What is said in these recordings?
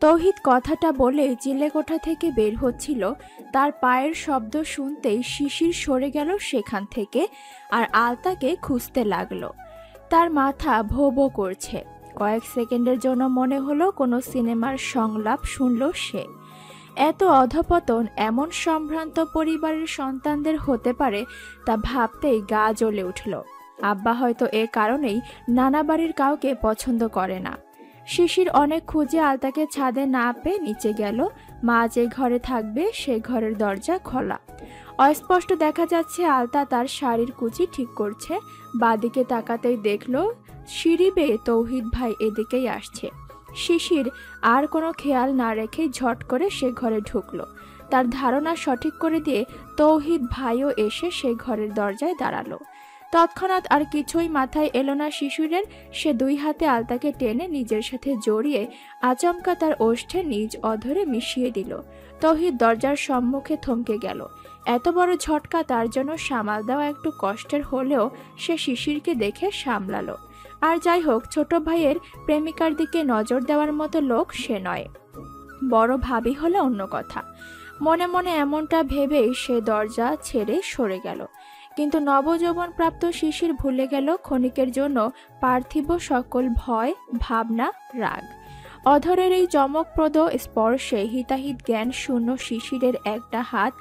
তৌহিদ কথাটা বলে চিলেকোঠা থেকে বের হচ্ছিল, তার পায়ের শব্দ শুনতেই শিশির সরে গেল সেখান থেকে আর আলতাকে খুঁজতে লাগলো। তার মাথা ভো ভো করছে। কয়েক সেকেন্ডের জন্য মনে হলো কোনো সিনেমার সংলাপ শুনল সে। এত অধপতন এমন সম্ভ্রান্ত পরিবারের সন্তানদের হতে পারে তা ভাবতেই গা জ্বলে উঠল। আব্বা হয়তো এ কারণেই নানা বাড়ির কাউকে পছন্দ করে না। শিশির অনেক খুঁজে আলতাকে ছাদে না পেয়ে নিচে গেল। মা যে ঘরে থাকবে সে ঘরের দরজা খোলা। অস্পষ্ট দেখা যাচ্ছে আলতা তার শাড়ির কুচি ঠিক করছে। বাদিকে তাকাতেই দেখল সিঁড়ি বেয়ে তৌহিদ ভাই এদিকেই আসছে। শিশির আর কোনো খেয়াল না রেখে ঝট করে সে ঘরে ঢুকলো। তার ধারণা সঠিক করে দিয়ে তৌহিদ ভাইও এসে সে ঘরের দরজায় দাঁড়ালো। তৎক্ষণাৎ আর কিছুই মাথায় এলো না শিশিরের। সে দুই হাতে আলতাকে টেনে নিজের সাথে জড়িয়ে আচমকা তার ওষ্ঠে নিজ অধরে মিশিয়ে দিল। তৌহিদ দরজার সম্মুখে থমকে গেল। এত বড় ঝটকা তার জন্য সামাল দেওয়া একটু কষ্টের হলেও সে শিশিরকে দেখে সামলালো। আর যাই হোক, ছোট ভাইয়ের প্রেমিকার দিকে নজর দেওয়ার মতো লোক সে নয়। বড় ভাবি হলে অন্য কথা। মনে মনে এমনটা ভেবেই সে দরজা ছেড়ে সরে গেল। কিন্তু নবযৌবন প্রাপ্ত শিশির ভুলে গেল ক্ষণিকের জন্য পার্থিব সকল ভয়, ভাবনা, রাগ। অধরের এই চমকপ্রদ স্পর্শে হিতাহিত জ্ঞান শূন্য শিশিরের একটা হাত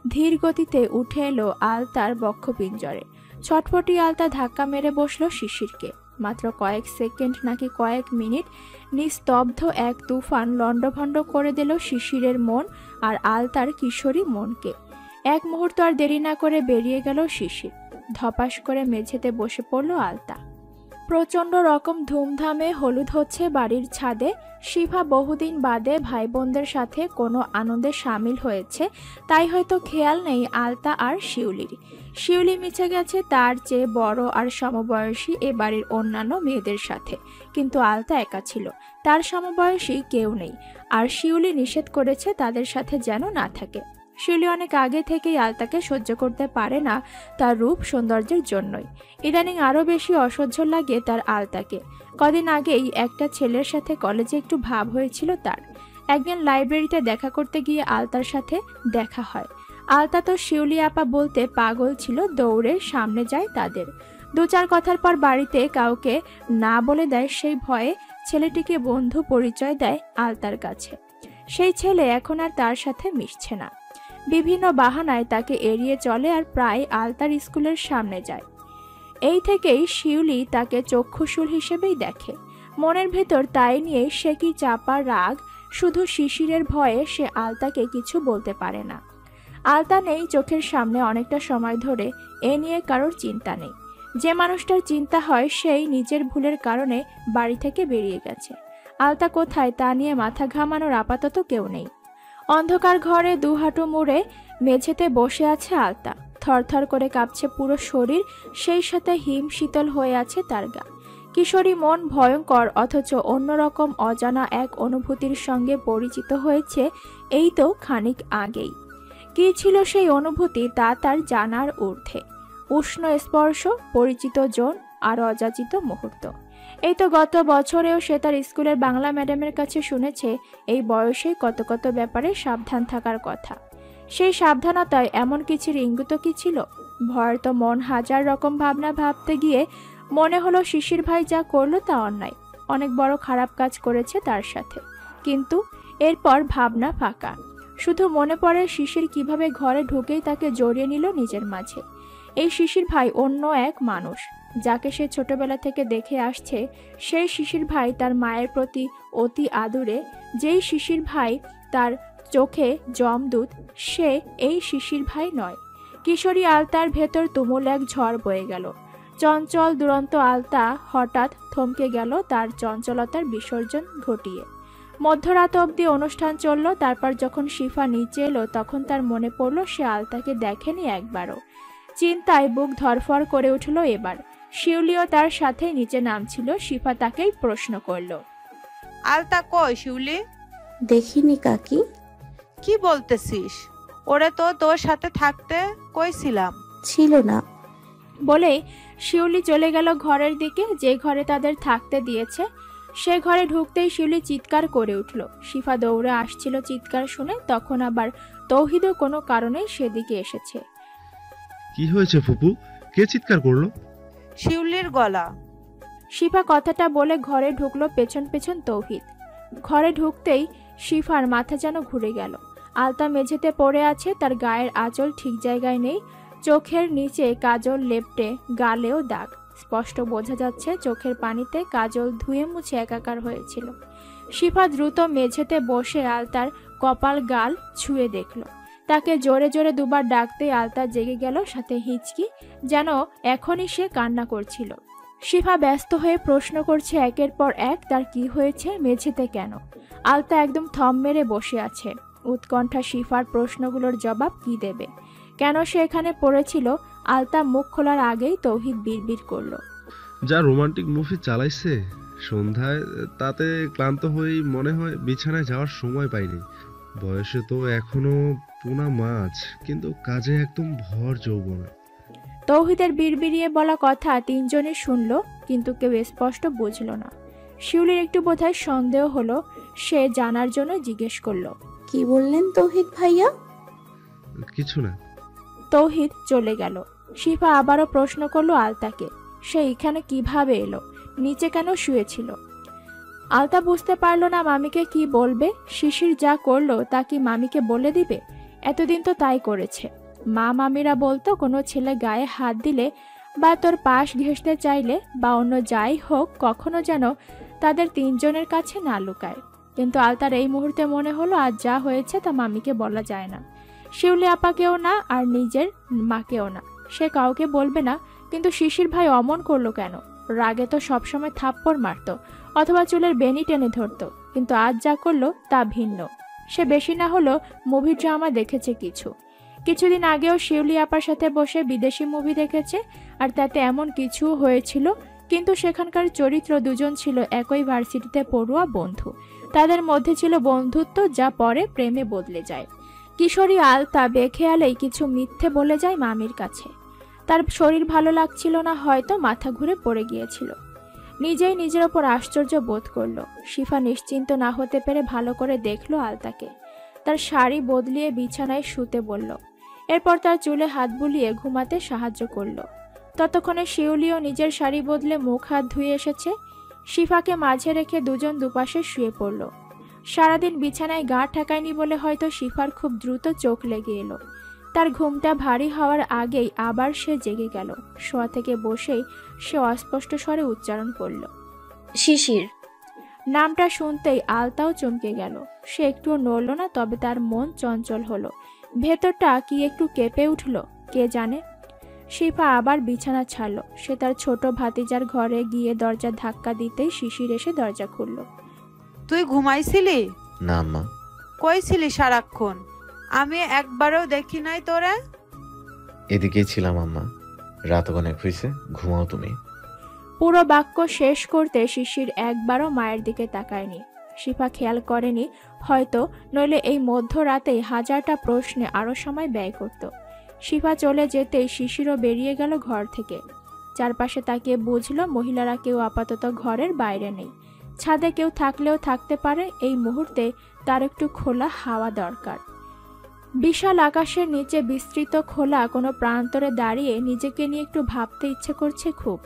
ধীর গতিতে উঠে এলো আলতার বক্ষপিঞ্জরে। ছটফটি আলতা ধাক্কা মেরে বসল শিশিরকে। মাত্র কয়েক সেকেন্ড নাকি কয়েক মিনিট নিস্তব্ধ এক তুফান লণ্ডভণ্ড করে দিল শিশিরের মন আর আলতার কিশোরী মনকে। এক মুহূর্ত আর দেরি না করে বেরিয়ে গেল শিশির। ধপাস করে মেঝেতে বসে পড়ল আলতা। প্রচণ্ড রকম ধুমধামে হলুদ হচ্ছে বাড়ির ছাদে। শিভা বহুদিন বাদে ভাই বোনদের সাথে কোনো আনন্দে সামিল হয়েছে, তাই হয়তো খেয়াল নেই আলতা আর শিউলির। শিউলি মিছে গেছে তার চেয়ে বড় আর সমবয়সী এ বাড়ির অন্যান্য মেয়েদের সাথে, কিন্তু আলতা একা ছিল, তার সমবয়সী কেউ নেই। আর শিউলি নিষেধ করেছে তাদের সাথে যেন না থাকে। শিউলি অনেক আগে থেকেই আলতাকে সহ্য করতে পারে না তার রূপ সৌন্দর্যের জন্যই। ইদানিং আরও বেশি অসহ্য লাগে তার আলতাকে। কদিন আগেই একটা ছেলের সাথে কলেজে একটু ভাব হয়েছিল তার। একদিন লাইব্রেরিতে দেখা করতে গিয়ে আলতার সাথে দেখা হয়। আলতা তো শিউলি আপা বলতে পাগল ছিল, দৌড়ে সামনে যায় তাদের। দু চার কথার পর বাড়িতে কাউকে না বলে দেয় সেই ভয়ে ছেলেটিকে বন্ধু পরিচয় দেয় আলতার কাছে। সেই ছেলে এখন আর তার সাথে মিশছে না। বিভিন্ন বাহানায় তাকে এড়িয়ে চলে আর প্রায় আলতার স্কুলের সামনে যায়। এই থেকেই শিউলি তাকে চক্ষুশূল হিসেবেই দেখে। মনের ভেতর তাই নিয়ে সে কি চাপা রাগ, শুধু শিশিরের ভয়ে সে আলতাকে কিছু বলতে পারে না। আলতা নেই চোখের সামনে অনেকটা সময় ধরে, এ নিয়ে কারোর চিন্তা নেই। যে মানুষটার চিন্তা হয় সেই নিজের ভুলের কারণে বাড়ি থেকে বেরিয়ে গেছে। আলতা কোথায় তা নিয়ে মাথা ঘামানোর আপাতত কেউ নেই। অন্ধকার ঘরে দু হাঁটু মুড়ে মেঝেতে বসে আছে আলতা। থরথর করে কাঁপছে পুরো শরীর, সেই সাথে হিম শীতল হয়ে আছে তার গা। কিশোরী মন ভয়ঙ্কর অথচ অন্যরকম অজানা এক অনুভূতির সঙ্গে পরিচিত হয়েছে এই তো খানিক আগেই। কি ছিল সেই অনুভূতি তা তার জানার ঊর্ধ্বে। উষ্ণ স্পর্শ, পরিচিত জন আর অযাচিত মুহূর্ত। এই তো গত বছরেও সে তার স্কুলের বাংলা ম্যাডামের কাছে শুনেছে এই বয়সে কত কত ব্যাপারে সাবধান থাকার কথা। সেই সাবধানতায় এমন কিছুর ইঙ্গিত কি ছিল? ভয়ের তো মন হাজার রকম ভাবনা ভাবতে গিয়ে মনে হলো শিশির ভাই যা করলো তা অন্যায়, অনেক বড় খারাপ কাজ করেছে তার সাথে। কিন্তু এরপর ভাবনা ফাঁকা। শুধু মনে পড়ে শিশির কিভাবে ঘরে ঢুকেই তাকে জড়িয়ে নিল নিজের মাঝে। এই শিশির ভাই অন্য এক মানুষ, যাকে সে ছোটবেলা থেকে দেখে আসছে। সেই শিশির ভাই তার মায়ের প্রতি অতি আদুরে। যেই শিশির ভাই তার চোখে যমদূত, সে এই শিশির ভাই নয়। কিশোরী আলতার ভেতর তুমুল এক ঝড় বয়ে গেল। চঞ্চল দুরন্ত আলতা হঠাৎ থমকে গেল তার চঞ্চলতার বিসর্জন ঘটিয়ে। মধ্যরাত অবধি অনুষ্ঠান চলল। তারপর যখন শিফা নিচে এলো তখন তার মনে পড়ল সে আলতাকে দেখেনি একবারও। চিন্তায় বুক ধরফর করে উঠল এবার। শিউলিও তার সাথে নিচে নামছিল। শিফা তাকেই প্রশ্ন করল, আলতা কই শিউলি? দেখিনি কাকি। কি বলতেছিস? ওরে তো তোর সাথে থাকতে কইছিলাম। ছিল না বলেই শিউলি চলে গেল ঘরের দিকে, যে ঘরে তাদের থাকতে দিয়েছে। সে ঘরে ঢুকতেই শিউলি চিৎকার করে উঠল। শিফা দৌড়ে আসছিল চিৎকার শুনে, তখন আবার তৌহিদও কোনো কারণে সেদিকে এসেছে। কি হয়েছে ফুপু? কে চিৎকার করলো? শিউলির গলা। শিফা কথাটা বলে ঘরে ঢুকলো পেছন পেছন তৌহিদ। ঘরে ঢুকতেই শিফার মাথা যেন ঘুরে গেল। আলতা মেঝেতে পড়ে আছে, তার গায়ের আঁচল ঠিক জায়গায় নেই, চোখের নিচে কাজল লেপটে, গালেও দাগ। স্পষ্ট বোঝা যাচ্ছে চোখের পানিতে কাজল ধুয়ে মুছে একাকার হয়েছিল। শিফা দ্রুত মেঝেতে বসে আলতার কপাল গাল ছুঁয়ে দেখল। তাকে জোরে জোরে দুবার ডাকতে আলতা জেগে গেল, সাথে হিচকি, যেন এখনই সে কান্না করছিল। শিফা ব্যস্ত হয়ে প্রশ্ন করছে একের পর এক, তার কি হয়েছে, মেঝেতে কেন? আলতা একদম থম মেরে বসে আছে। উৎকণ্ঠা শিফার প্রশ্নগুলোর জবাব কি দেবে। কেন সে এখানে পড়েছিল? আলতা মুখ খোলার আগেই তৌহিদ বিড়বিড় করলো, যা রোমান্টিক মুভি চালাইছে সন্ধ্যায়, তাতে ক্লান্ত হয়েই মনে হয় বিছানায় যাওয়ার সময় পাইনি। বয়সে তো এখনো পোনা মাছ, কিন্তু কাজে একদম ভর যৌবন। তৌহিদের বিড়বিড়িয়ে বলা কথা তিনজনে শুনল, কিন্তু কেউ স্পষ্ট বুঝল না। শিউলির একটু বোধহয় সন্দেহ হলো, সে জানার জন্য জিজ্ঞেস করলো, কি বললেন তৌহিদ ভাইয়া? কিছু না। তৌহিদ চলে গেল। শিফা আবারও প্রশ্ন করলো আলতাকে, সে এখানে কিভাবে এলো, নিচে কেন শুয়েছিল? আলতা বুঝতে পারল না মামিকে কি বলবে। শিশির যা করলো তা কি মামিকে বলে দিবে? এতদিন তো তাই করেছে। মা মামিরা বলতো কোনো ছেলে গায়ে হাত দিলে বা তোর পাশ ঘেঁষতে চাইলে বা অন্য যাই হোক, কখনো যেন তাদের তিনজনের কাছে না লুকায়। কিন্তু আলতার এই মুহূর্তে মনে হলো আজ যা হয়েছে তা মামিকে বলা যায় না, শিউলি আপাকেও না, আর নিজের মাকেও না। সে কাউকে বলবে না, কিন্তু শিশির ভাই অমন করলো কেন? রাগে তো সবসময় থাপ্পড় মারতো অথবা চুলের বেনি টেনে ধরতো, কিন্তু আজ যা করলো তা ভিন্ন। সে বেশি না হলো মুভি ড্রামা দেখেছে কিছুদিন আগেও শিউলি আপার সাথে বসে বিদেশি মুভি দেখেছে, আর তাতে এমন কিছু হয়েছিল, কিন্তু সেখানকার চরিত্র দুজন ছিল একই ভার্সিটিতে পড়ুয়া বন্ধু। তাদের মধ্যে ছিল বন্ধুত্ব, যা পরে প্রেমে বদলে যায়। কিশোরী আলতা বেখেয়ালেই কিছু মিথ্যে বলে যায় মামির কাছে। তার শরীর ভালো লাগছিল না, হয়তো মাথা ঘুরে পড়ে গিয়েছিল। নিজেই নিজের ওপর আশ্চর্য বোধ করলো। শিফা নিশ্চিন্ত না হতে পেরে ভালো করে দেখলো আলতাকে। তার শাড়ি বদলিয়ে বিছানায় শুতে বলল, এরপর তার চুলে হাত বুলিয়ে ঘুমাতে সাহায্য করলো। ততক্ষণে শিউলিও নিজের শাড়ি বদলে মুখ হাত ধুয়ে এসেছে। শিফাকে মাঝে রেখে দুজন দুপাশে শুয়ে পড়ল। সারাদিন বিছানায় গা ঠেকায়নি বলে হয়তো শিফার খুব দ্রুত চোখ লেগে এলো। তার ঘুমটা ভারী হওয়ার আগেই আবার সে জেগে গেল। শোয়া থেকে বসেই সে অস্পষ্ট স্বরে উচ্চারণ করল, শিশির। নামটা শুনতেই আলতাও চমকে গেল। সে একটুও নড়ল না, তবে তার মন চঞ্চল হলো। ভেতরটা কি একটু কেঁপে উঠল, কে জানে। শিফা আবার বিছানা ছাড়ল। সে তার ছোট ভাতিজার ঘরে গিয়ে দরজা ধাক্কা দিতেই শিশির এসে দরজা খুলল। তুই ঘুমাইছিলি? না মা। কই ছিলি সারাক্ষণ? আমি একবারও দেখি নাই তোরে। এদিকেই ছিলাম আম্মা। রাত অনেক হয়েছে, ঘুমাও তুমি। পুরো বাক্য শেষ করতে শিশির একবারও মায়ের দিকে তাকায়নি। শিফা খেয়াল করেনি হয়তো, নইলে এই মধ্যরাতেই হাজারটা প্রশ্নে আরো সময় ব্যয় করত। শিফা চলে যেতেই শিশিরও বেরিয়ে গেল ঘর থেকে। চারপাশে তাকিয়ে বুঝলো মহিলারা কেউ আপাতত ঘরের বাইরে নেই। ছাদে কেউ থাকলেও থাকতে পারে, এই মুহূর্তে তার একটু খোলা হাওয়া দরকার। বিশাল আকাশের নিচে বিস্তৃত খোলা কোনো প্রান্তরে দাঁড়িয়ে নিজেকে নিয়ে একটু ভাবতে ইচ্ছে করছে খুব।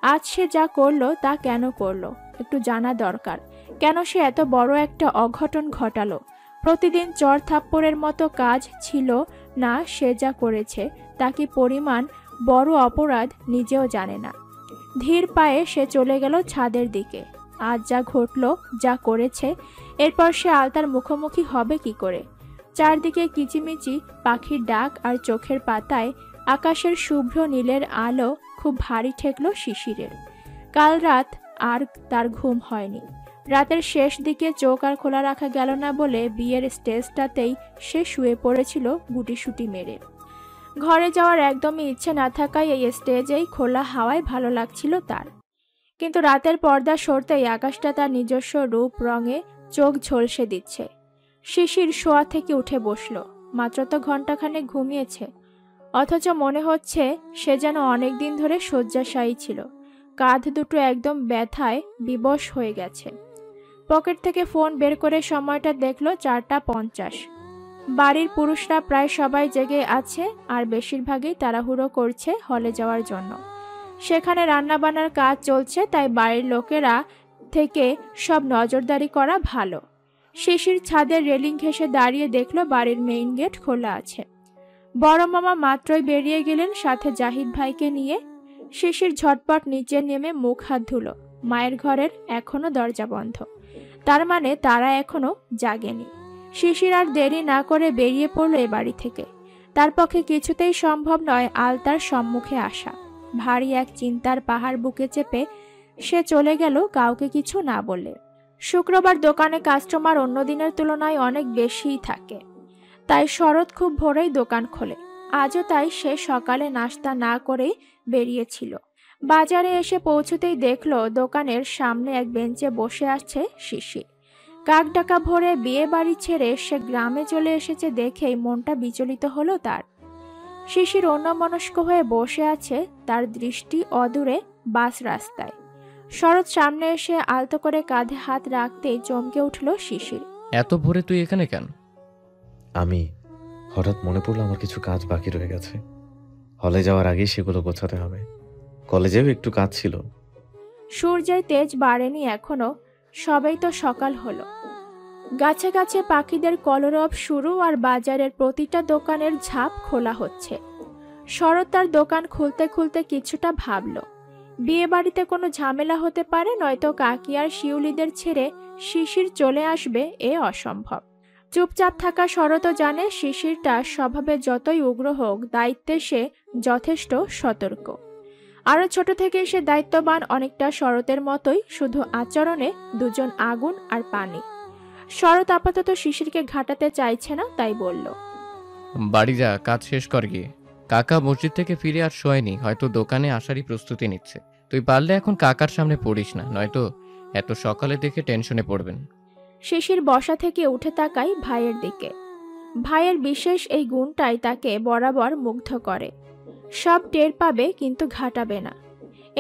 আজ সে যা করলো তা কেন করলো, একটু জানা দরকার। কেন সে এত বড় একটা অঘটন ঘটালো? প্রতিদিন চর থাপ্পড়ের মতো কাজ ছিল না সে যা করেছে, তা কি পরিমাণ বড় অপরাধ নিজেও জানে না। ধীর পায়ে সে চলে গেল ছাদের দিকে। আজ যা ঘটলো, যা করেছে, এরপর সে আলতার মুখোমুখি হবে কি করে? চারদিকে কিচিমিচি পাখির ডাক আর চোখের পাতায় আকাশের শুভ্র নীলের আলো খুব ভারী ঠেকল শিশিরের। কাল রাত আর তার ঘুম হয়নি। রাতের শেষ দিকে চোখ আর খোলা রাখা গেল না বলে বিয়ের স্টেজটাতেই সে শুয়ে পড়েছিল গুটিসুটি মেরে। ঘরে যাওয়ার একদমই ইচ্ছে না থাকায় এই স্টেজেই খোলা হাওয়ায় ভালো লাগছিল তার। কিন্তু রাতের পর্দা সরতেই আকাশটা তার নিজস্ব রূপ রঙে চোখ ঝলসে দিচ্ছে। শিশির শোয়া থেকে উঠে বসল। মাত্র তো ঘন্টাখানেক ঘুমিয়েছে, অথচ মনে হচ্ছে সে যেন অনেক দিন ধরে শয্যাশায়ী ছিল। কাঁধ দুটো একদম ব্যথায় বিবশ হয়ে গেছে। পকেট থেকে ফোন বের করে সময়টা দেখলো 4:50। বাড়ির পুরুষরা প্রায় সবাই জেগে আছে আর বেশিরভাগই তাড়াহুড়ো করছে হলে যাওয়ার জন্য। সেখানে রান্নাবান্নার কাজ চলছে, তাই বাড়ির লোকেরা থেকে সব নজরদারি করা ভালো। শিশির ছাদের রেলিং ঘেঁষে দাঁড়িয়ে দেখলো বাড়ির মেইন গেট খোলা আছে। বড় মামা মাত্রই বেরিয়ে গেলেন সাথে জাহিদ ভাইকে নিয়ে। শিশির ঝটপট নিচে নেমে মুখ হাত ধুলো। মায়ের ঘরের এখনো দরজা বন্ধ, তার মানে তারা এখনো জাগেনি। শিশির আর দেরি না করে বেরিয়ে পড়ল এ বাড়ি থেকে। তার পক্ষে কিছুতেই সম্ভব নয় আলতার সম্মুখে আসা। ভারী এক চিন্তার পাহাড় বুকে চেপে সে চলে গেল কাউকে কিছু না বলে। শুক্রবার দোকানে কাস্টমার অন্য দিনের তুলনায় অনেক বেশিই থাকে, তাই শরৎ খুব ভোরেই দোকান খোলে। আজও তাই সে সকালে নাস্তা না করেই বেরিয়েছিল। বাজারে এসে পৌঁছতেই দেখলো দোকানের সামনে এক বেঞ্চে বসে আছে শিশির। কাকডাকা ভোরে বিয়ে বাড়ি ছেড়ে সে গ্রামে চলে এসেছে দেখেই মনটা বিচলিত হলো তার। শিশির অন্যমনস্ক হয়ে বসে আছে, তার দৃষ্টি অদূরে বাস রাস্তায়। শরৎ সামনে এসে আলতো করে কাঁধে হাত রাখতেই চমকে উঠল শিশির। এত ভোরে তুই এখানে কেন? আমি হঠাৎ মনে পড়লো আমার কিছু কাজ বাকি রয়ে গেছে। হলে যাওয়ার আগেই সেগুলো গোছাতে হবে। কলেজেও একটু কাজ ছিল। সূর্যের তেজ বাড়েনি এখনো, সবেই তো সকাল হলো। গাছে গাছে পাখিদের কলরব শুরু আর বাজারের প্রতিটা দোকানের ঝাঁপ খোলা হচ্ছে। শরৎ তার দোকান খুলতে খুলতে কিছুটা ভাবল, বিয়ে বাড়িতে কোনো ঝামেলা হতে পারে, নয়তো কাকি আর শিউলিদের ছেড়ে শিশির চলে আসবে, এ অসম্ভব। চুপচাপ থাকা শরৎও জানে শিশিরটা স্বভাবে যতই উগ্র হোক, দায়িত্বে সে যথেষ্ট সতর্ক। আরও ছোট থেকে সে দায়িত্ববান, অনেকটা শরতের মতোই, শুধু আচরণে দুজন আগুন আর পানি। শরৎ আপাতত শিশিরকে ঘাটাতে চাইছে না, তাই বলল, বাড়ি যা, কাজ শেষ কর গিয়ে। কাকা মসজিদ থেকে ফিরে আর শোয়নি, হয়তো দোকানে আসারই প্রস্তুতি নিচ্ছে। তুই পারলে এখন কাকার সামনে পড়িস না, নয়তো এত সকালে দেখে টেনশনে পড়বেন। শিশির বসা থেকে উঠে তাকায় ভাইয়ের দিকে। ভাইয়ের বিশেষ এই গুণটাই তাকে বরাবর মুগ্ধ করে। সব টের পাবে কিন্তু ঘাটাবে না।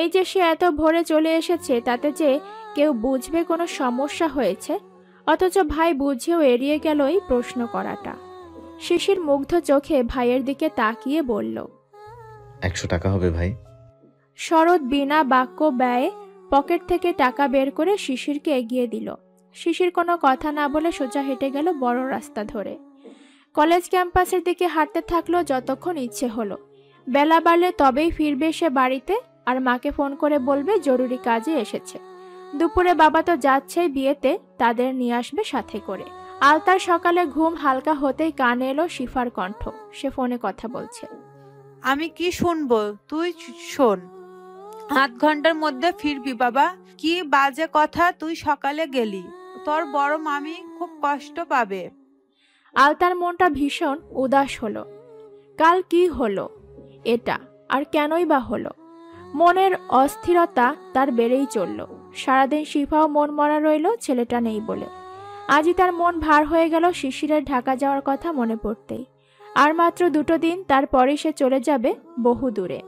এই যে সে এত ভোরে চলে এসেছে, তাতে যে কেউ বুঝবে কোনো সমস্যা হয়েছে, অথচ ভাই বুঝেও এড়িয়ে গেল এই প্রশ্ন করাটা। শিশির মুগ্ধ চোখে ভাইয়ের দিকে তাকিয়ে বলল, 100 টাকা হবে ভাই। শরৎ বিনা বাক্য ব্যয়ে পকেট থেকে টাকা বের করে শিশিরকে এগিয়ে দিল। শিশির কোনো কথা না বলে সোজা হেঁটে গেল বড় রাস্তা ধরে। কলেজ ক্যাম্পাসের দিকে হাঁটতে থাকলো যতক্ষণ ইচ্ছে হলো। বেলা বাড়লে তবেই ফিরবে সে বাড়িতে, আর মাকে ফোন করে বলবে জরুরি কাজে এসেছে। দুপুরে বাবা তো যাচ্ছেই বিয়েতে, তাদের নিয়ে আসবে সাথে করে। আলতার সকালে ঘুম হালকা হতেই কানে এলো শিফার কণ্ঠ। সে ফোনে কথা বলছে। আমি কি শুনবো, তুই শোন। 8 ঘন্টার মধ্যে ফিরবি বাবা। কি বাজে কথা, তুই সকালে গেলি, তোর বড় মামি খুব কষ্ট পাবে। আলতার মনটা ভীষণ উদাস হলো। কাল কি হলো এটা, আর কেনই বা হলো? মনের অস্থিরতা তার বেড়েই চলল। সারাদিন শিফাও মন মরা রইল ছেলেটা নেই বলে। আজই তার মন ভার হয়ে গেল শিশিরের ঢাকা যাওয়ার কথা মনে পড়তেই। আর মাত্র 2 দিন, তারপরেই সে চলে যাবে বহু দূরে।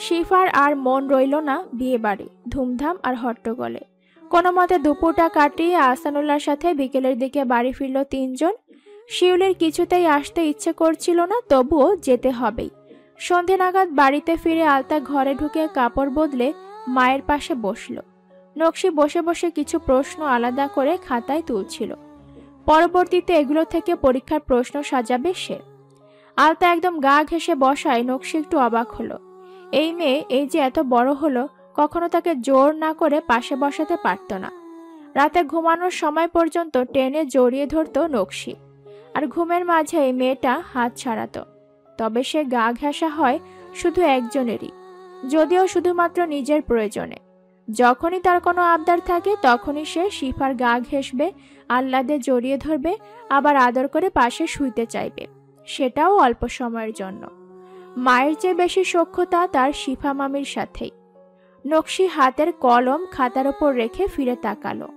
শিফার আর মন রইল না বিয়ে বাড়ি, ধুমধাম আর হট্টগোলে। কোনো মতে দুপুরটা কাটিয়ে আহসানুল্লাহর সাথে বিকেলের দিকে বাড়ি ফিরল 3 জন। শিউলির কিছুতেই আসতে ইচ্ছে করছিল না, তবুও যেতে হবেই। সন্ধে নাগাদ বাড়িতে ফিরে আলতা ঘরে ঢুকে কাপড় বদলে মায়ের পাশে বসল। নকশি বসে বসে কিছু প্রশ্ন আলাদা করে খাতায় তুলছিল। পরবর্তীতে এগুলো থেকে পরীক্ষার প্রশ্ন সাজাবে সে। আলতা একদম গা ঘেঁষে বসায় নকশি একটু অবাক হলো। এই মেয়ে এই যে এত বড় হলো, কখনো তাকে জোর না করে পাশে বসাতে পারত না। রাতে ঘুমানোর সময় পর্যন্ত টেনে জড়িয়ে ধরত নকশি, আর ঘুমের মাঝে এই মেয়েটা হাত ছাড়াত। তবে সে গা ঘেঁষা হয় শুধু একজনেরই, যদিও শুধুমাত্র নিজের প্রয়োজনে। যখনই তার কোনো আবদার থাকে তখনই সে শিফার গা ঘেঁষবে, আহ্লাদে জড়িয়ে ধরবে, আবার আদর করে পাশে শুইতে চাইবে, সেটাও অল্প সময়ের জন্য। মায়ের চেয়ে বেশি সখ্যতা তার শিফা মামির সাথেই। নকশি হাতের কলম খাতার ওপর রেখে ফিরে তাকালো।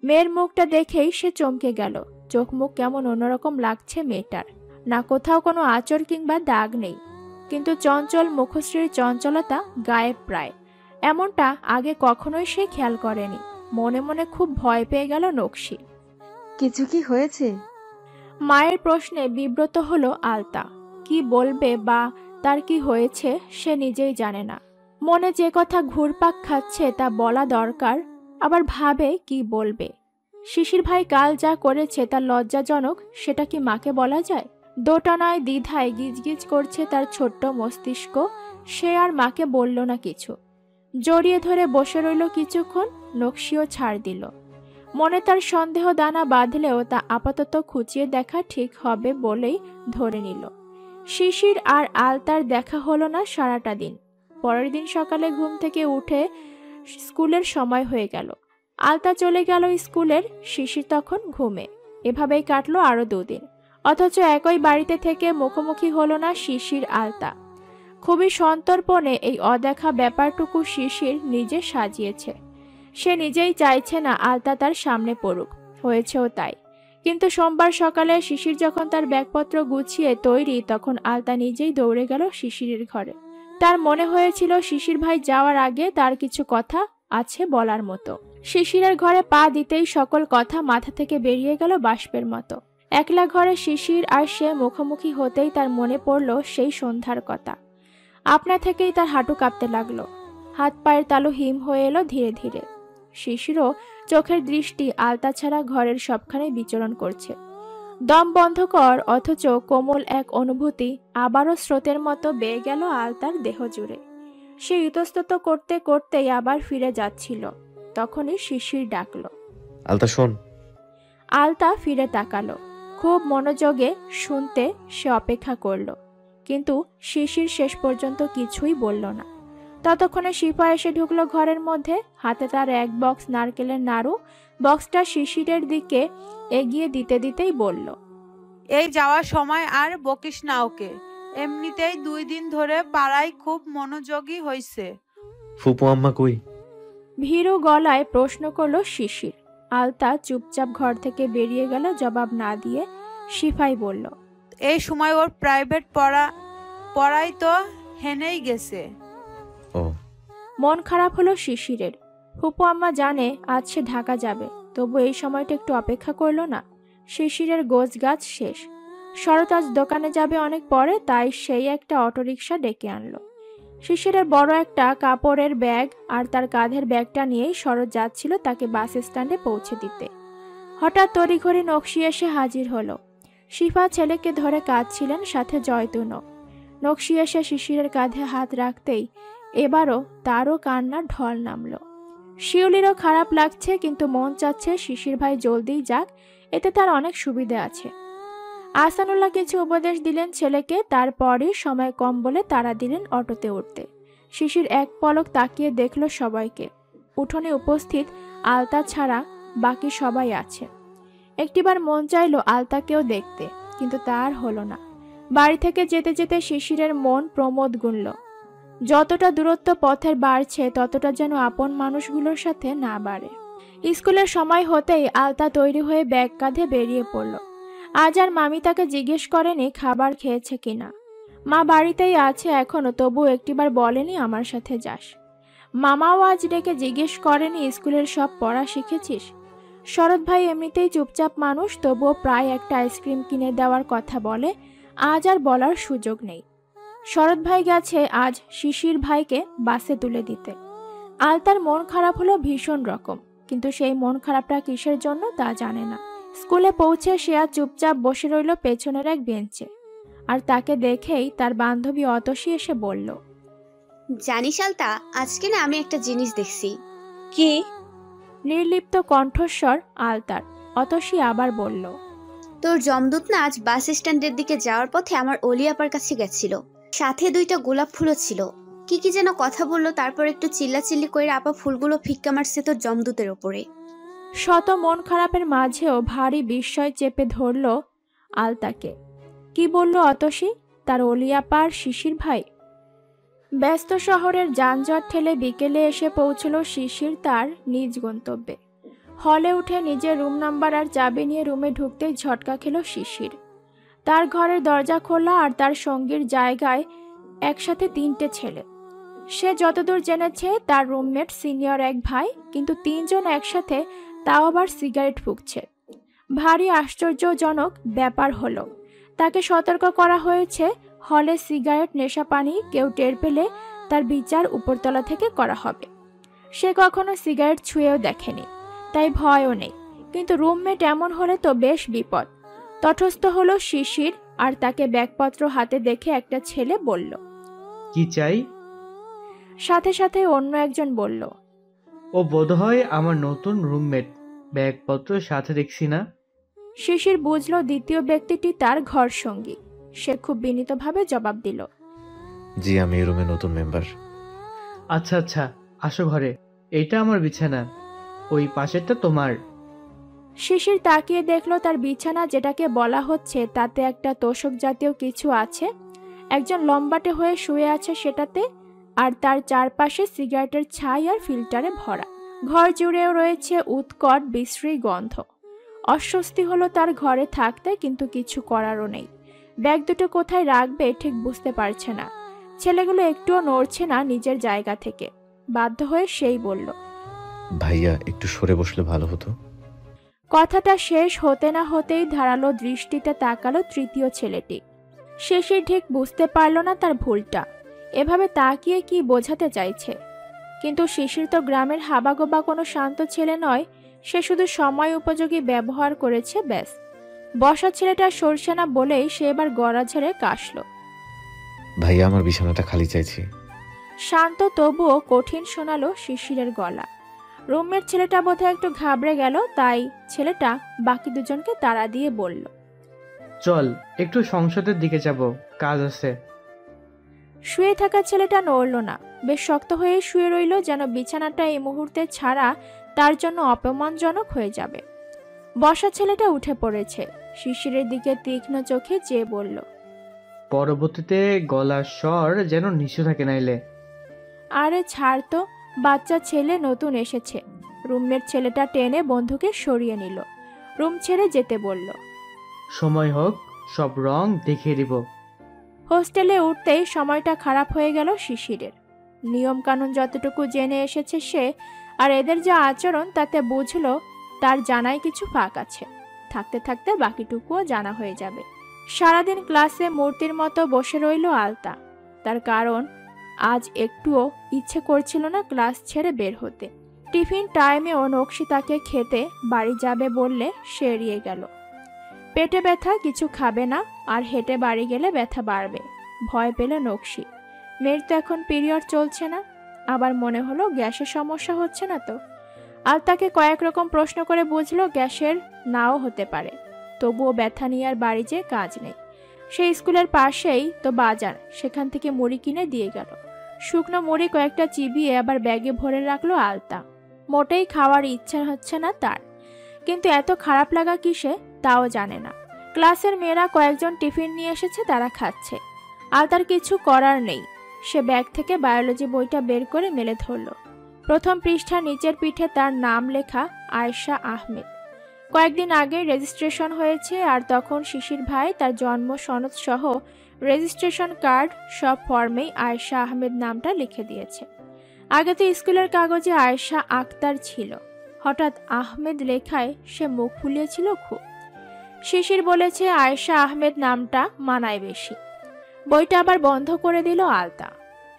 মেয়ের মুখটা দেখেই সে চমকে গেল। চোখ মুখ কেমন অন্যরকম লাগছে মেয়েটার। না কোথাও কোনো আঁচড় কিংবা দাগ নেই, কিন্তু চঞ্চল মুখশ্রীর চঞ্চলতা গায়েব প্রায়। এমনটা আগে কখনোই সে খেয়াল করেনি। মনে মনে খুব ভয় পেয়ে গেল নকশি। কিছু কি হয়েছে? মায়ের প্রশ্নে বিব্রত হলো আলতা। কি বলবে বা তার কি হয়েছে সে নিজেই জানে না। মনে যে কথা ঘুরপাক খাচ্ছে তা বলা দরকার, আবার ভাবে কি বলবে। শিশির ভাই কাল যা করেছে তা লজ্জাজনক, সেটা কি মাকে বলা যায়? দোটানায় দ্বিধায় গিজগিজ করছে তার ছোট্ট মস্তিষ্ক। সে আর মাকে বলল না কিছু। জড়িয়ে ধরে বসে রইল কিছুক্ষণ। নকশিও ছাড় দিল। মনে তার সন্দেহ দানা বাঁধলেও তা আপাতত খুঁচিয়ে দেখা ঠিক হবে বলেই ধরে নিল। শিশির আর আলতার দেখা হলো না সারাটা দিন। পরের দিন সকালে ঘুম থেকে উঠে স্কুলের সময় হয়ে গেল। আলতা চলে গেল স্কুলের, শিশির তখন ঘুমে। এভাবেই কাটলো আরো 2 দিন। অথচ একই বাড়িতে থেকে মুখোমুখি হলো না শিশির আলতা। খুবই সন্তর্পণে এই অদেখা ব্যাপারটুকু শিশির নিজে সাজিয়েছে। সে নিজেই চাইছে না আলতা তার সামনে পড়ুক, হয়েছেও তাই। কিন্তু সোমবার সকালে শিশির যখন তার ব্যাগপত্র গুছিয়ে তৈরি, তখন আলতা নিজেই দৌড়ে গেল শিশিরের ঘরে। তার মনে হয়েছিল শিশির ভাই যাওয়ার আগে তার কিছু কথা আছে বলার মতো। শিশিরের ঘরে পা দিতেই সকল কথা মাথা থেকে বেরিয়ে গেল বাষ্পের মতো। একলা ঘরে শিশির আর সে মুখোমুখি হতেই তার মনে পড়ল সেই সন্ধ্যার কথা। আপনা থেকেই তার হাঁটু কাঁপতে লাগলো। হাত পায়ের তালু হিম হয়ে এলো ধীরে ধীরে। শিশিরও চোখের দৃষ্টি আলতা ছাড়া ঘরের সবখানে বিচরণ করছে। দম বন্ধকর অথচ কোমল এক অনুভূতি আবারও স্রোতের মতো বেয়ে গেল আলতার দেহ জুড়ে। সে ইতস্তত করতে করতেই আবার ফিরে যাচ্ছিল। তখনই শিশির ডাকলো, আলতা শোন। আলতা ফিরে তাকালো। খুব মনোযোগে শুনতে সে অপেক্ষা করল, কিন্তু শিশির শেষ পর্যন্ত কিছুই বলল না। ততক্ষণে শিফা এসে ঢুকলো ঘরের মধ্যে। হাতে তার এক বক্স নারকেলের নাড়ু। বক্সটা শিশিরের দিকে এগিয়ে দিতে দিতেই বলল, এই যাওয়ার সময় আর বকিস না ওকে। এমনিতেই 2 দিন ধরে পাড়ায় খুব মনোযোগী হয়েছে। ফুপু আম্মা কই? ভীরু গলায় প্রশ্ন করল শিশির। আলতা চুপচাপ ঘর থেকে বেরিয়ে গেল জবাব না দিয়ে। শিফাই বলল, এই সময় ওর প্রাইভেট পড়াই তো হেনেই গেছে। ও। মন খারাপ হলো শিশিরের। ফুপু আম্মা জানে আজ সে ঢাকা যাবে, তবু এই সময়টা একটু অপেক্ষা করল না। শিশিরের গোছগাছ শেষ। শরৎ আজ দোকানে যাবে অনেক পরে, তাই সেই একটা অটোরিকশা ডেকে আনলো। শিশিরের বড় একটা কাপড়ের ব্যাগ আর তার কাঁধের ব্যাগটা নিয়েই শরৎ যাচ্ছিল তাকে বাস স্ট্যান্ডে পৌঁছে দিতে। হঠাৎ তড়িঘড়ি নকশি এসে হাজির হলো। শিফা ছেলেকে ধরে কাঁদছিলেন, সাথে জয়তুনও। নকশি এসে শিশিরের কাঁধে হাত রাখতেই এবারও তারও কান্নার ঢল নামলো। শিউলিরও খারাপ লাগছে, কিন্তু মন চাচ্ছে শিশির ভাই জলদি যাক, এতে তার অনেক সুবিধে আছে। আহসানুল্লাহ কিছু উপদেশ দিলেন ছেলেকে, তারপরই সময় কম বলে তাড়া দিলেন অটোতে উঠতে। শিশির এক পলক তাকিয়ে দেখল সবাইকে। উঠোনে উপস্থিত আলতা ছাড়া বাকি সবাই আছে। একটিবার মন চাইল আলতাকেও দেখতে, কিন্তু তার হলো না। বাড়ি থেকে যেতে যেতে শিশিরের মন প্রমোদ গুনল। যতটা দূরত্ব পথের বাড়ছে ততটা যেন আপন মানুষগুলোর সাথে না বাড়ে। স্কুলের সময় হতেই আলতা তৈরি হয়ে ব্যাগ কাঁধে বেরিয়ে পড়ল। আজ আর মামি তাকে জিজ্ঞেস করেনি খাবার খেয়েছে কিনা। মা বাড়িতেই আছে এখনো, তবু একটিবার বলেনি আমার সাথে যাস। মামাও আজ ডেকে জিজ্ঞেস করেনি স্কুলের সব পড়া শিখেছিস। শরৎ ভাই এমনিতেই চুপচাপ মানুষ, তবুও প্রায় একটা আইসক্রিম কিনে দেওয়ার কথা বলে। আজ আর বলার সুযোগ নেই। শরৎ ভাই গেছে আজ শিশির ভাইকে বাসে তুলে দিতে। আলতার মন খারাপ হলো ভীষণ রকম, কিন্তু সেই মন খারাপটা কিসের জন্য তা জানে না। স্কুলে পৌঁছে সে আর চুপচাপ বসে রইল পেছনের এক বেঞ্চে। আর তাকে দেখেই তার বান্ধবী অতসী এসে বলল, জানিস আলতা, আজকে না আমি একটা জিনিস দেখছি। কি? নির্লিপ্ত কণ্ঠস্বর আলতার। অতসী আবার বলল, তোর জমদূত না আজ বাস স্ট্যান্ডের দিকে যাওয়ার পথে আমার অলি আপার কাছে গেছিল। সাথে 2টা গোলাপ ফুলও ছিল। কি কি যেন কথা বললো, তারপর একটু চিল্লাচিল্লি করে আপা ফুলগুলো ফিক্কা মারছে তোর জমদূতের ওপরে। শত মন খারাপের মাঝেও ভারী বিস্ময় চেপে ধরল আলতাকে। কি বলল অতসী? তার অলিয়াপার শিশির ভাই? ব্যস্ত শহরের যানজট ঠেলে বিকেলে এসে পৌঁছল শিশির তার নিজ গন্তব্যে। হলে উঠে নিজের রুম নাম্বার আর চাবি নিয়ে রুমে ঢুকতেই ঝটকা খেল শিশির। তার ঘরের দরজা খোলা আর তার সঙ্গীর জায়গায় একসাথে 3টে ছেলে। সে যতদূর জেনেছে তার রুমমেট সিনিয়র এক ভাই, কিন্তু তিনজন একসাথে, তাও আবার সিগারেট ফুঁকছে। ভারী আশ্চর্যজনক ব্যাপার হলো, তাকে সতর্ক করা হয়েছে হলে সিগারেট নেশা পানি কেউ টের পেলে তার বিচার উপরতলা থেকে করা হবে। সে কখনো সিগারেট ছুঁয়েও দেখেনি, তাই ভয়ও নেই, কিন্তু রুমমেট এমন হলে তো বেশ বিপদ। তটস্থ হলো শিশির, আর তাকে ব্যাগপত্র হাতে দেখে একটা ছেলে বলল, কি চাই? সাথে সাথে অন্য একজন বলল, ও বোধহয় আমার নতুন রুমমেট, ব্যাগপত্র সাথে দেখছি না। শিশির বুঝল দ্বিতীয় ব্যক্তিটি তার ঘর সঙ্গী। সে খুব বিনীতভাবে জবাব দিল, জি, আমি এই রুমে নতুন মেম্বার। আচ্ছা আচ্ছা, আসো ঘরে, এইটা আমার বিছানা, ওই পাশেরটা তোমার। শিশির তাকিয়ে দেখলো তার বিছানা যেটাকে বলা হচ্ছে তাতে একটা তোশক জাতীয় কিছু আছে, একজন লম্বাটে হয়ে শুয়ে আছে সেটাতে, আর তার চারপাশে সিগারেটের ছাই আর ফিল্টারে ভরা। ঘর জুড়েও রয়েছে উৎকট বিশ্রী গন্ধ। অস্বস্তি হলো তার ঘরে থাকতে, কিন্তু কিছু করারও নেই। ব্যাগ দুটো কোথায় রাখবে ঠিক বুঝতে পারছে না। ছেলেগুলো একটুও নড়ছে না নিজের জায়গা থেকে। বাধ্য হয়ে সেই বলল, ভাইয়া একটু সরে বসলে ভালো হতো। কথাটা শেষ হতে না হতেই ধারালো দৃষ্টিতে তাকালো তৃতীয় ছেলেটি। শিশির ঠিক বুঝতে পারল না তার ভুলটা, এভাবে তাকিয়ে কি বোঝাতে চাইছে। কিন্তু শিশির তো গ্রামের হাবাগোবা কোনো শান্ত ছেলে নয়, সে শুধু সময় উপযোগী ব্যবহার করেছে ব্যাস। বসা ছেলেটা সরছে না বলেই সে এবার গড়া ঝেড়ে কাশল। ভাইয়া আমার বিছানাটা খালি চাইছি। শান্ত তবুও কঠিন শোনালো শিশিরের গলা। রুমমেট ছেলেটা বোধহয় একটু ঘাবড়ে গেল, তাই ছেলেটা বাকি দুজনকে তাড়া দিয়ে বলল, চল একটু সংসদের দিকে যাব, কাজ আছে। শুয়ে থাকা ছেলেটা নড়ল না, বেশ শক্ত হয়ে শুয়ে রইল, যেন বিছানাটা এই মুহূর্তে ছাড়া তার জন্য অপমানজনক হয়ে যাবে। বসা ছেলেটা উঠে পড়েছে, শিশিরের দিকে তীক্ষ্ণ চোখে চেয়ে বলল, পরবর্তীতে গলার স্বর যেন নিচু থাকে নাইলে। আরে ছাড় তো, বাচ্চা ছেলে নতুন এসেছে। রুমমেট ছেলেটা টেনে বন্ধুকে সরিয়ে নিল, রুম ছেড়ে যেতে বলল। সময় হোক, সব রং দেখিয়ে দিব। হোস্টেলে উঠতেই সময়টা খারাপ হয়ে গেল শিশিরের। নিয়ম কানুন যতটুকু জেনে এসেছে সে, আর এদের যা আচরণ তাতে বুঝল তার জানায় কিছু ফাঁক আছে। থাকতে থাকতে বাকিটুকুও জানা হয়ে যাবে। সারাদিন ক্লাসে মূর্তির মতো বসে রইল আলতা। তার কারণ আজ একটুও ইচ্ছে করছিল না ক্লাস ছেড়ে বের হতে। টিফিন টাইমেও নকশি তাকে খেতে বাড়ি যাবে বললে সে এড়িয়ে গেল। পেটে ব্যথা, কিছু খাবে না, আর হেঁটে বাড়ি গেলে ব্যথা বাড়বে, ভয় পেল নকশি। মেয়ের তো এখন পিরিয়ড চলছে না। আবার মনে হলো গ্যাসের সমস্যা হচ্ছে না তো। আলতাকে কয়েক রকম প্রশ্ন করে বুঝলো গ্যাসের নাও হতে পারে, তবুও ব্যথা নিয়ে আর বাড়ি যেয়ে কাজ নেই। সেই স্কুলের পাশেই তো বাজার, সেখান থেকে মুড়ি কিনে দিয়ে গেল। শুকনো মুড়ি কয়েকটা চিবিয়ে আবার ব্যাগে ভরে রাখলো আলতা। মোটেই খাওয়ার ইচ্ছা হচ্ছে না তার, কিন্তু এত খারাপ লাগা কিসে তাও জানে না। ক্লাসের মেয়েরা কয়েকজন টিফিন নিয়ে এসেছে, তারা খাচ্ছে। আলতার কিছু করার নেই। সে ব্যাগ থেকে বায়োলজি বইটা বের করে মেলে ধরল। প্রথম পৃষ্ঠার নিচের পিঠে তার নাম লেখা আয়েশা আহমেদ। কয়েকদিন আগে রেজিস্ট্রেশন হয়েছে, আর তখন শিশির ভাই তার জন্ম সনদ সহ রেজিস্ট্রেশন কার্ড সব ফর্মেই আয়েশা আহমেদ নামটা লিখে দিয়েছে। আগে তো স্কুলের কাগজে আয়েশা আক্তার ছিল, হঠাৎ আহমেদ লেখায় সে মুখ ফুলিয়েছিল খুব। শিশির বলেছে আয়েশা আহমেদ নামটা মানায় বেশি। বইটা আবার বন্ধ করে দিল আলতা।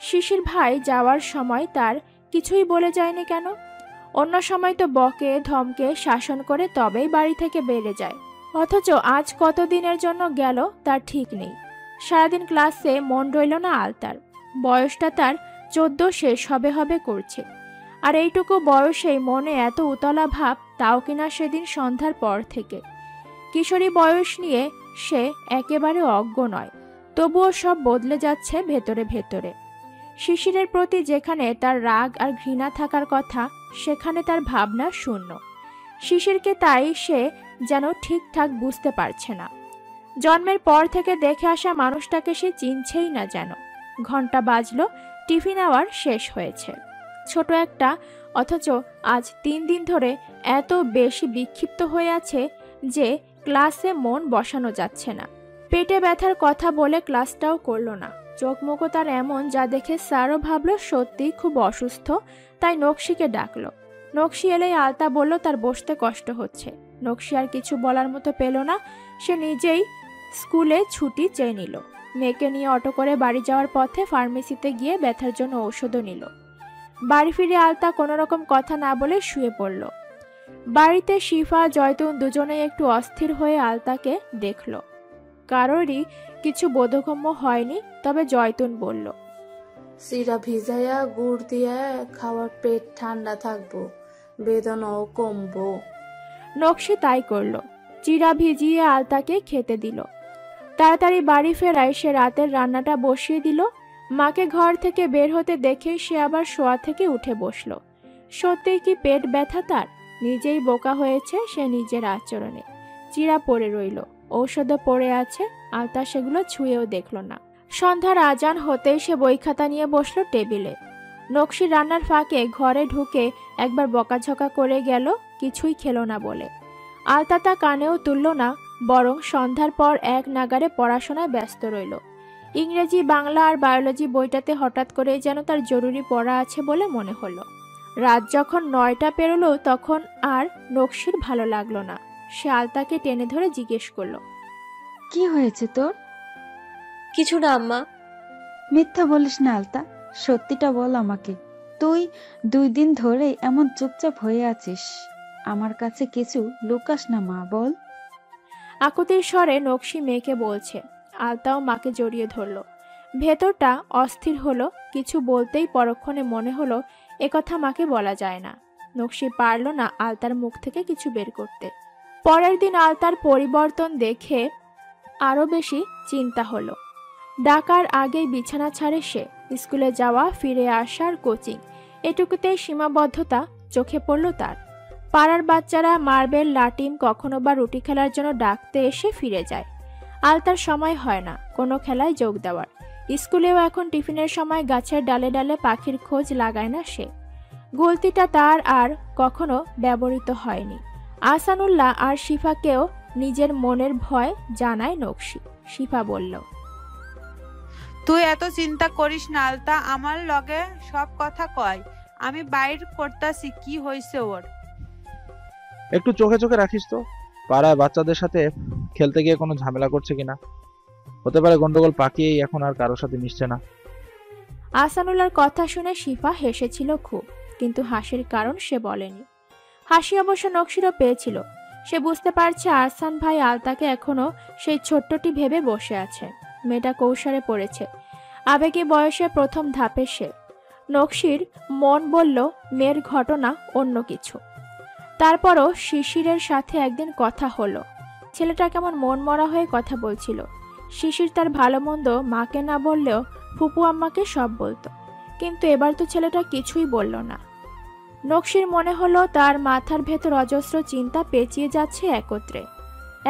শিশির ভাই যাওয়ার সময় তার কিছুই বলে যায়নি কেন? অন্য সময় তো বকে ধমকে শাসন করে তবেই বাড়ি থেকে বেড়ে যায়, অথচ আজ কতদিনের জন্য গেল তার ঠিক নেই। সারাদিন ক্লাসে মন রইল না আলতার। বয়সটা তার 14 শেষ হবে হবে করছে, আর এইটুকু বয়সেই মনে এত উতলা ভাব, তাও কিনা সেদিন সন্ধ্যার পর থেকে। কিশোরী বয়স নিয়ে সে একেবারে অজ্ঞ নয়, তবুও সব বদলে যাচ্ছে ভেতরে ভেতরে। শিশিরের প্রতি যেখানে তার রাগ আর ঘৃণা থাকার কথা, সেখানে তার ভাবনা শূন্য। শিশিরকে তাই সে যেন ঠিকঠাক বুঝতে পারছে না। জন্মের পর থেকে দেখে আসা মানুষটাকে সে চিনছেই না যেন। ঘন্টা বাজলো, টিফিন আওয়ার শেষ হয়েছে। ছোট একটা, অথচ আজ 3 দিন ধরে এত বেশি বিক্ষিপ্ত হয়ে আছে যে ক্লাসে মন বসানো যাচ্ছে না। পেটে ব্যথার কথা বলে ক্লাসটাও করলো না। চোখ মুখো তার এমন যা দেখে স্যারও ভাবলো সত্যিই খুব অসুস্থ, তাই নকশিকে ডাকলো। নকশি এলেই আলতা বলল তার বসতে কষ্ট হচ্ছে। নকশি আর কিছু বলার মতো পেল না, সে নিজেই স্কুলে ছুটি চেয়ে নিল। মেয়েকে নিয়ে অটো করে বাড়ি যাওয়ার পথে ফার্মেসিতে গিয়ে ব্যথার জন্য ঔষধও নিল। বাড়ি ফিরে আলতা কোনো রকম কথা না বলে শুয়ে পড়ল। বাড়িতে শিফা জয়তুন দুজনেই একটু অস্থির হয়ে আলতাকে দেখল। কারোরই কিছু বোধগম্য হয়নি, তবে জয়তুন বলল, চিরা ভিজাইয়া গুড় দিয়ে খাওয়ার, পেট ঠান্ডা থাকবো, বেদনাও কমবো। নকশি তাই করলো। চিরা ভিজিয়ে আলতাকে খেতে দিল। তাড়াতাড়ি বাড়ি ফেরায় সে রাতের রান্নাটা বসিয়ে দিল। মাকে ঘর থেকে বের হতে দেখে সে আবার শোয়া থেকে উঠে বসল। সত্যিই কি পেট ব্যথা তার? নিজেই বোকা হয়েছে সে নিজের আচরণে। চিরা পড়ে রইল, ঔষধও পড়ে আছে, আলতা সেগুলো ছুঁয়েও দেখল না। সন্ধ্যার আজান হতেই সে বই খাতা নিয়ে বসল টেবিলে। নকশি রান্নার ফাঁকে ঘরে ঢুকে একবার বকাঝকা করে গেল, কিছুই খেলো না বলে। আলতা তা কানেও তুলল না, বরং সন্ধ্যার পর এক নাগারে পড়াশোনায় ব্যস্ত রইল। ইংরেজি, বাংলা আর বায়োলজি বইটাতে হঠাৎ করে যেন তার জরুরি পড়া আছে বলে মনে হলো। রাত যখন 9টা পেরোলো তখন আর নকশির ভালো লাগলো না। সে আলতাকে টেনে ধরে জিজ্ঞেস করলো, কি হয়েছে তোর? কিছু না আম্মা। মিথ্যা বলিস না আলতা, সত্যিটা বল আমাকে। তুই 2 দিন ধরে এমন চুপচাপ হয়ে আছিস, আমার কাছে কিছু লুকাস না মা, বল। আকুতির স্বরে নকশি মেয়েকে বলছে। আলতাও মাকে জড়িয়ে ধরল। ভেতরটা অস্থির হলো, কিছু বলতেই পরক্ষণে মনে হলো একথা মাকে বলা যায় না। নকশি পারল না আলতার মুখ থেকে কিছু বের করতে। পরের দিন আলতার পরিবর্তন দেখে আরো বেশি চিন্তা হলো। ডাকার আগেই বিছানা ছাড়ে সে। স্কুলে যাওয়া, ফিরে আসার, কোচিং, এটুকুতে সীমাবদ্ধতা চোখে পড়ল তার। পাড়ার বাচ্চারা মার্বেল, লাটিম, কখনো বা রুটি খেলার জন্য ডাকতে এসে ফিরে যায়। আলতার সময় হয় না কোনো খেলায় যোগ দেওয়ার। স্কুলেও এখন টিফিনের সময় গাছের ডালে ডালে পাখির খোঁজ লাগায় না সে। গলতিটা তার আর কখনো ব্যবহৃত হয়নি। আহসানুল্লাহ আর শিফাকেও নিজের মনের ভয় জানায় নকশি। শিফা বলল, তুই এত চিন্তা করিস না আলতা, আমার লগে সব কথা কয়, আমি বাইর করতাছি কি হয়েছে ওর। একটু চোখে চোখে রাখিস তো, পাড়ায় বাচ্চাদের সাথে খেলতে গিয়ে কোনো ঝামেলা করছে কিনা। হতে পারে গন্ডগোল পাকিয়েই এখন আর কারোর সাথে মিশছে না। আহসানুল্লাহর কথা শুনে শিফা হেসেছিল খুব, কিন্তু হাসির কারণ সে বলেনি। হাসি অবশ্য নকশিরও পেয়েছিল। সে বুঝতে পারছে আহসান ভাই আলতাকে এখনো সেই ছোট্টটি ভেবে বসে আছে। মেয়েটা কৌশলে পড়েছে, আবেগে বয়সে প্রথম ধাপে সে। নকশির মন বলল মেয়ের ঘটনা অন্য কিছু। তারপরও শিশিরের সাথে একদিন কথা হলো। ছেলেটা কেমন মন মরা হয়ে কথা বলছিল। শিশির তার ভালো মন্দ মাকে না বললেও ফুপু আম্মাকে সব বলতো, কিন্তু এবার তো ছেলেটা কিছুই বলল না। নকশির মনে হলো তার মাথার ভেতর অজস্র চিন্তা পেঁচিয়ে যাচ্ছে একত্রে।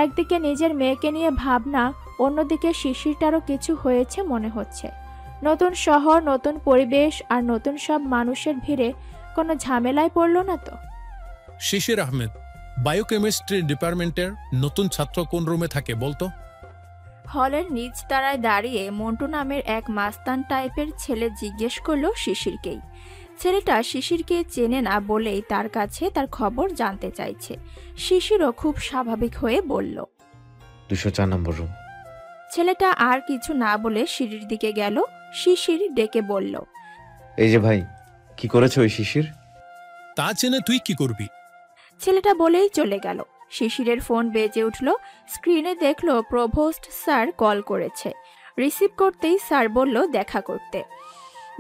একদিকে নিজের মেয়েকে নিয়ে ভাবনা, অন্যদিকে শিশিরটারও কিছু হয়েছে মনে হচ্ছে। নতুন শহর, নতুন পরিবেশ আর নতুন সব মানুষের ভিড়ে কোনো ঝামেলায় পড়ল না তো? শিশির আহমেদ, বায়োকেমিস্ট্রি ডিপার্টমেন্টের নতুন ছাত্র কোন রুমে থাকে বলতো? হলের নিচ তারায় দাঁড়িয়ে মন্টু নামের এক মাস্তান টাইপের ছেলে জিজ্ঞেস করলো শিশিরকেই। ছেলেটা শিশিরকে চেনে না বলেই তার কাছে তার খবর জানতে চাইছে। শিশিরও খুব স্বাভাবিক হয়ে বলল, 204 নম্বর রুম। ছেলেটা আর কিছু না বলে সিঁড়ির দিকে গেল। শিশির ডেকে বলল, এই যে ভাই, কি করেছে ওই শিশির? তা জেনে তুই কি করবি? ছেলেটা বলেই চলে গেল। শিশিরের ফোন বেজে উঠল। স্ক্রিনে দেখল প্রভোস্ট স্যার কল করেছে। রিসিভ করতেই স্যার বলল দেখা করতে।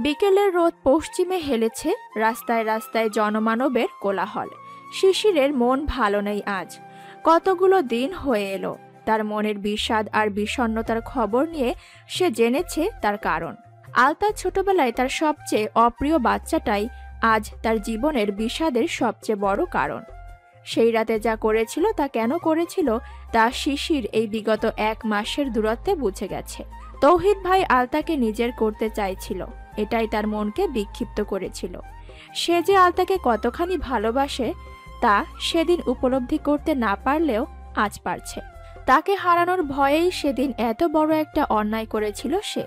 বিকেলের রোদ পশ্চিমে হেলেছে, রাস্তায় রাস্তায় জনমানবের কোলাহল। শিশিরের মন ভালো নেই আজ। কতগুলো দিন হয়ে এলো। তার মনের বিষাদ আর বিষণ্ণতার খবর নিয়ে সে জেনেছে তার কারণ। আলতা ছোটবেলায় তার সবচেয়ে অপ্রিয় বাচ্চাটাই আজ তার জীবনের বিষাদের সবচেয়ে বড় কারণ। সেই রাতে যা করেছিল তা কেন করেছিল তা শিশির এই বিগত 1 মাসের দূরত্বে বুঝে গেছে। তৌহিদ ভাই আলতাকে নিজের করতে চাইছিল, এটাই তার মনকে বিক্ষিপ্ত করেছিল। সে যে আলতাকে কতখানি ভালোবাসে তা সেদিন উপলব্ধি করতে না পারলেও আজ পারছে। তাকে হারানোর ভয়েই সেদিন এত বড় একটা অন্যায় করেছিল সে।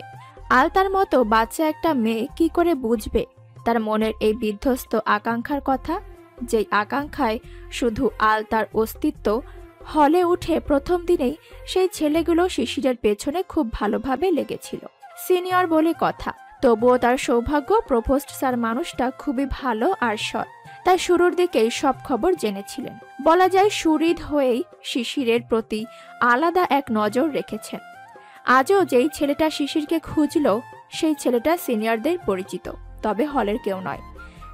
আলতার মতো বাচ্চা একটা মেয়ে কি করে বুঝবে তার মনের এই বিধ্বস্ত আকাঙ্ক্ষার কথা, যেই আকাঙ্ক্ষায় শুধু আলতার অস্তিত্ব। হলে উঠে প্রথম দিনেই সেই ছেলেগুলো শিশিরের পেছনে খুব ভালোভাবে লেগেছিল। সিনিয়র বলে কথা, তবুও তার সৌভাগ্য প্রভোস্ট স্যার মানুষটা খুবই ভালো আর সৎ, তাই শুরুর দিকেই সব খবর জেনেছিলেন। বলা যায় সুহৃদ হয়েই শিশিরের প্রতি আলাদা এক নজর রেখেছেন। আজও যেই ছেলেটা শিশিরকে খুঁজল সেই ছেলেটা সিনিয়রদের পরিচিত, তবে হলের কেউ নয়।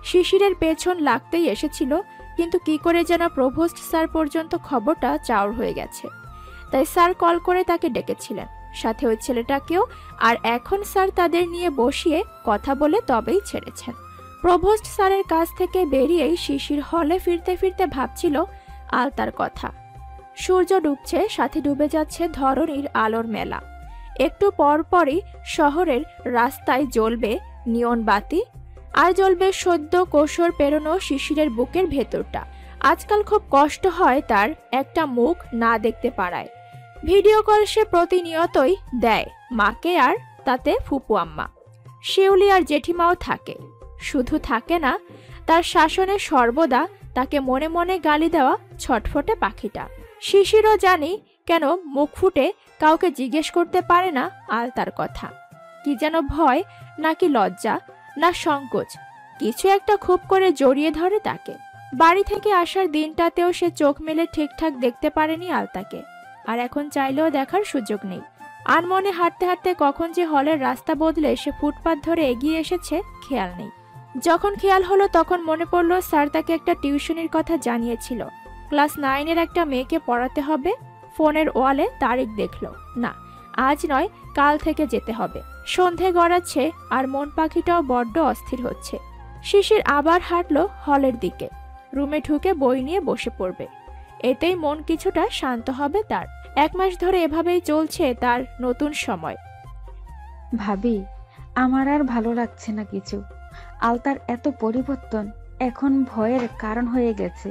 শিশিরের পেছন লাগতেই এসেছিল, কিন্তু কি করে যেন প্রভোস্ট স্যার পর্যন্ত খবরটা চাউর হয়ে গেছে, তাই স্যার কল করে তাকে ডেকেছিলেন, সাথে ওই ছেলেটাকেও। আর এখন স্যার তাদের নিয়ে বসিয়ে কথা বলে তবেই ছেড়েছেন। প্রভোস্ট স্যারের কাছ থেকে বেরিয়েই শিশির হলে ফিরতে ফিরতে ভাবছিল আলতার কথা। সূর্য ডুবছে, সাথে ডুবে যাচ্ছে ধরণীর আলোর মেলা। একটু পর পরই শহরের রাস্তায় জ্বলবে নিয়ন বাতি, আর জ্বলবে সদ্য কোষর পেরোনো শিশিরের বুকের ভেতরটা। আজকাল খুব কষ্ট হয় তার একটা মুখ না দেখতে পারায়। ভিডিও কল সে প্রতিনিয়তই দেয় মাকে, আর তাতে ফুপু আম্মা, শিউলি আর জেঠিমাও থাকে। শুধু থাকে না, তার শাসনে সর্বদা তাকে মনে মনে গালি দেওয়া ছটফটে পাখিটা। শিশিরও জানি কেন মুখ ফুটে কাউকে জিজ্ঞেস করতে পারে না আলতার কথা। কি যেন ভয়, নাকি লজ্জা, না সংকোচ, কিছু একটা খুব করে জড়িয়ে ধরে তাকে। বাড়ি থেকে আসার দিনটাতেও সে চোখ মেলে ঠিকঠাক দেখতে পারেনি আলতাকে, আর এখন চাইলেও দেখার সুযোগ নেই। আনমনে হাঁটতে হাঁটতে কখন যে হলের রাস্তা বদলে সে ফুটপাত ধরে এগিয়ে এসেছে খেয়াল নেই। যখন খেয়াল হলো তখন মনে পড়লো স্যার তাকে একটা টিউশনির কথা জানিয়েছিল। ক্লাস 9-এর একটা মেয়েকে পড়াতে হবে। ফোনের ওয়ালে তারিখ দেখলো, না আজ নয় কাল থেকে যেতে হবে। সন্ধে গড়াচ্ছে আর মন পাখিটাও বড্ড অস্থির হচ্ছে। শিশির আবার হাঁটলো হলের দিকে। রুমে ঢুকে বই নিয়ে বসে পড়বে, এতেই মন কিছুটা শান্ত হবে তার। 1 মাস ধরে এভাবেই চলছে তার নতুন সময়। ভাবি, আমার আর ভালো লাগছে না কিছু। আলতার এত পরিবর্তন এখন ভয়ের কারণ হয়ে গেছে।